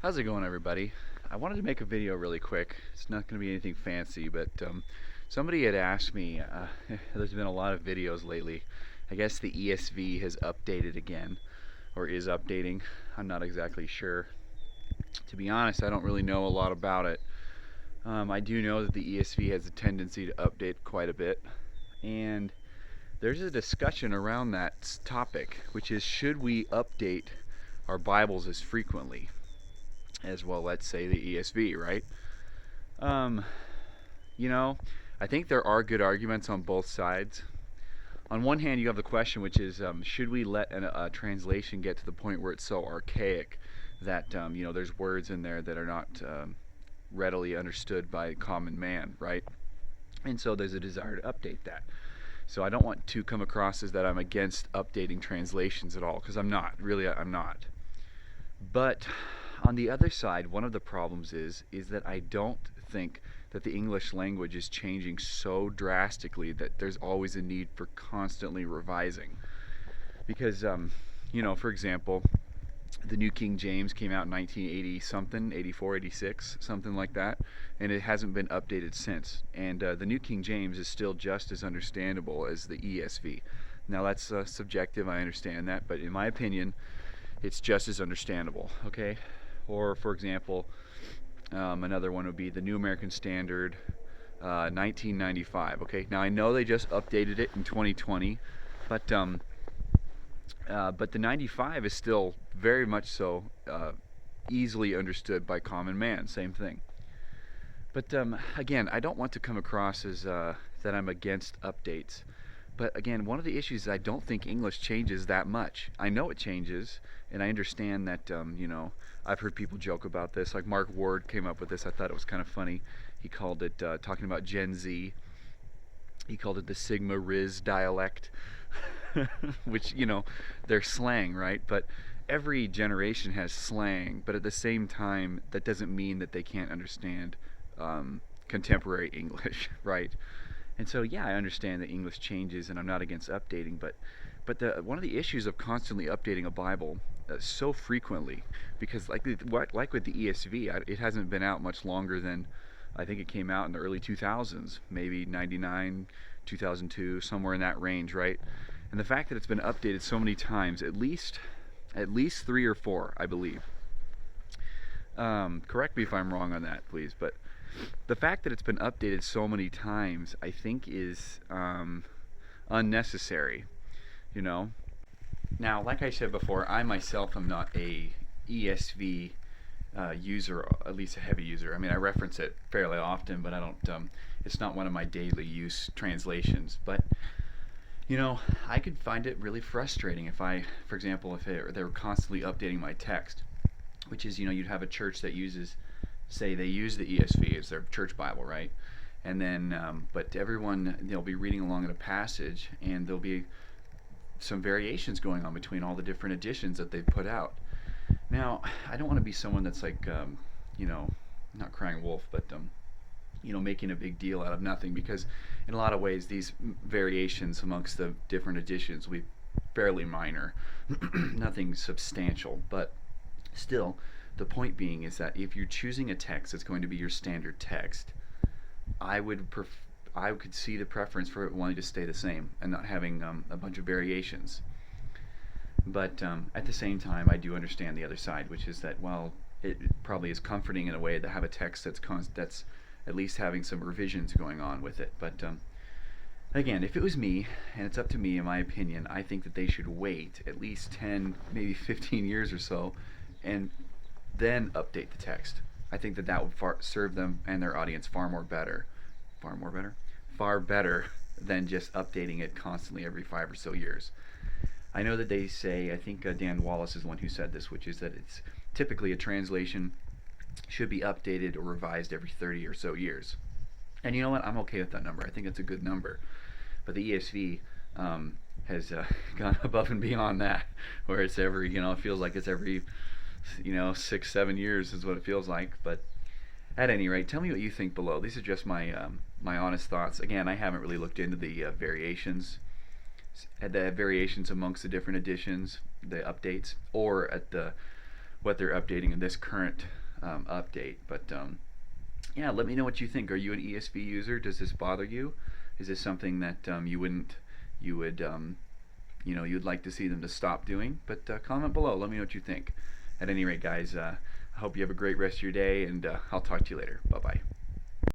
How's it going, everybody? I wanted to make a video really quick. It's not going to be anything fancy, but somebody had asked me. There's been a lot of videos lately. I guess the ESV has updated again, or is updating. I'm not exactly sure. To be honest, I don't really know a lot about it. I do know that the ESV has a tendency to update quite a bit, and there's a discussion around that topic, which is should we update our Bibles as frequently as well, let's say the ESV, right? Um, you know, I think there are good arguments on both sides. On one hand, you have the question, which is, should we let a translation get to the point where it's so archaic that there's words in there that are not readily understood by common man, right? And so there's a desire to update that. So I don't want to come across as that I'm against updating translations at all, because I'm not. Really, I'm not. But on the other side, one of the problems is that I don't think that the English language is changing so drastically that there's always a need for constantly revising. Because, for example, the New King James came out in 1980 something, 84, 86, something like that, and it hasn't been updated since. And the New King James is still just as understandable as the ESV. Now that's subjective, I understand that, but in my opinion, it's just as understandable, okay? Or, for example, another one would be the New American Standard, 1995. Okay, now I know they just updated it in 2020, but the 95 is still very much so easily understood by common man. Same thing. But again, I don't want to come across as that I'm against updates. But again, one of the issues is I don't think English changes that much. I know it changes, and I understand that, I've heard people joke about this. Like Mark Ward came up with this. I thought it was kind of funny. He called it, talking about Gen Z, he called it the Sigma Riz dialect, which, they're slang, right? But every generation has slang, but at the same time, that doesn't mean that they can't understand contemporary English, right? And so, yeah, I understand that English changes, and I'm not against updating, but one of the issues of constantly updating a Bible so frequently, because like with the ESV, it hasn't been out much longer than I think it came out in the early 2000s, maybe 99, 2002, somewhere in that range, right? And the fact that it's been updated so many times, at least three or four, I believe. Correct me if I'm wrong on that, please, but the fact that it's been updated so many times, I think, is unnecessary. You know. Now, like I said before, I myself am not a ESV user, at least a heavy user. I mean, I reference it fairly often, but I don't. It's not one of my daily use translations. But I could find it really frustrating if for example, if they were constantly updating my text, which is, you'd have a church that say they use the ESV as their church Bible, right? And then, but everyone, they'll be reading along in a passage, and there'll be some variations going on between all the different editions that they've put out. Now, I don't want to be someone that's like, not crying wolf, but making a big deal out of nothing, because in a lot of ways these variations amongst the different editions will be fairly minor, nothing substantial, but still, the point being is that if you're choosing a text that's going to be your standard text, I could see the preference for it wanting to stay the same and not having a bunch of variations. But at the same time, I do understand the other side, which is that while it probably is comforting in a way to have a text that's at least having some revisions going on with it. But again, if it was me, and it's up to me in my opinion, I think that they should wait at least 10, maybe 15 years or so, and then update the text. I think that would serve them and their audience far better than just updating it constantly every 5 or so years. I know that they say, I think Dan Wallace is the one who said this, which is that it's typically a translation should be updated or revised every 30 or so years. And you know what? I'm okay with that number. I think it's a good number. But the ESV has gone above and beyond that, where it's every, it feels like it's every 6, 7 years is what it feels like. But at any rate, tell me what you think below. These are just my honest thoughts. Again, I haven't really looked into the variations amongst the different editions, the updates, or at the what they're updating in this current update. But yeah, let me know what you think. Are you an ESV user? Does this bother you? Is this something that you would you'd like to see them to stop doing? But comment below. Let me know what you think. At any rate, guys, I hope you have a great rest of your day, and I'll talk to you later. Bye bye.